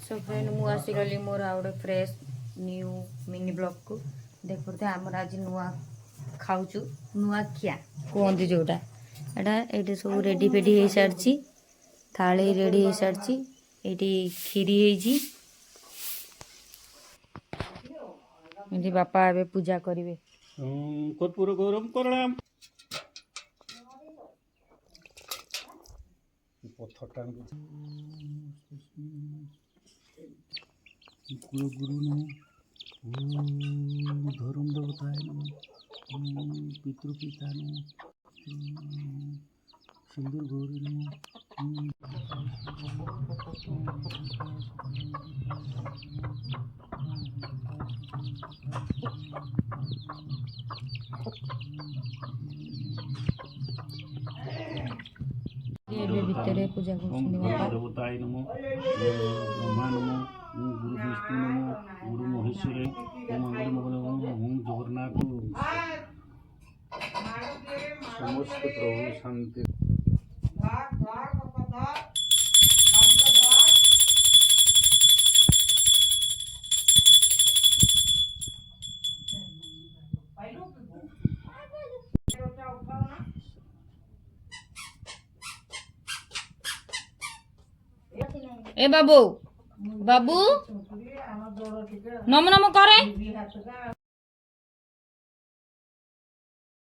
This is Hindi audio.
सो फ्रेंड मु आसीगली मोर आ गोटे फ्रेश न्यू मिनी ब्लॉग को देखते आमर आज नुआ खाऊचु नुआ खिया कहते जोटा एटा ये सब रेडी फेडी हो सारी थाली रेडी हो सारी ये खीरी ये बापा ए पूजा करेंगे कर्पूर गौरम करणाम पत्थर गुरु गुरु नमः धर्म देवताय नमः पितृपिता नमः सिंदूर गौरी नमः भितर पूजा देवताय नमः ब्रह्मा नमः गुरु विष्णु नमः गुरु महेश्वरी ओम जगन्नाथ समस्त प्रभु शांति ए बाबू बाबू नम नम करे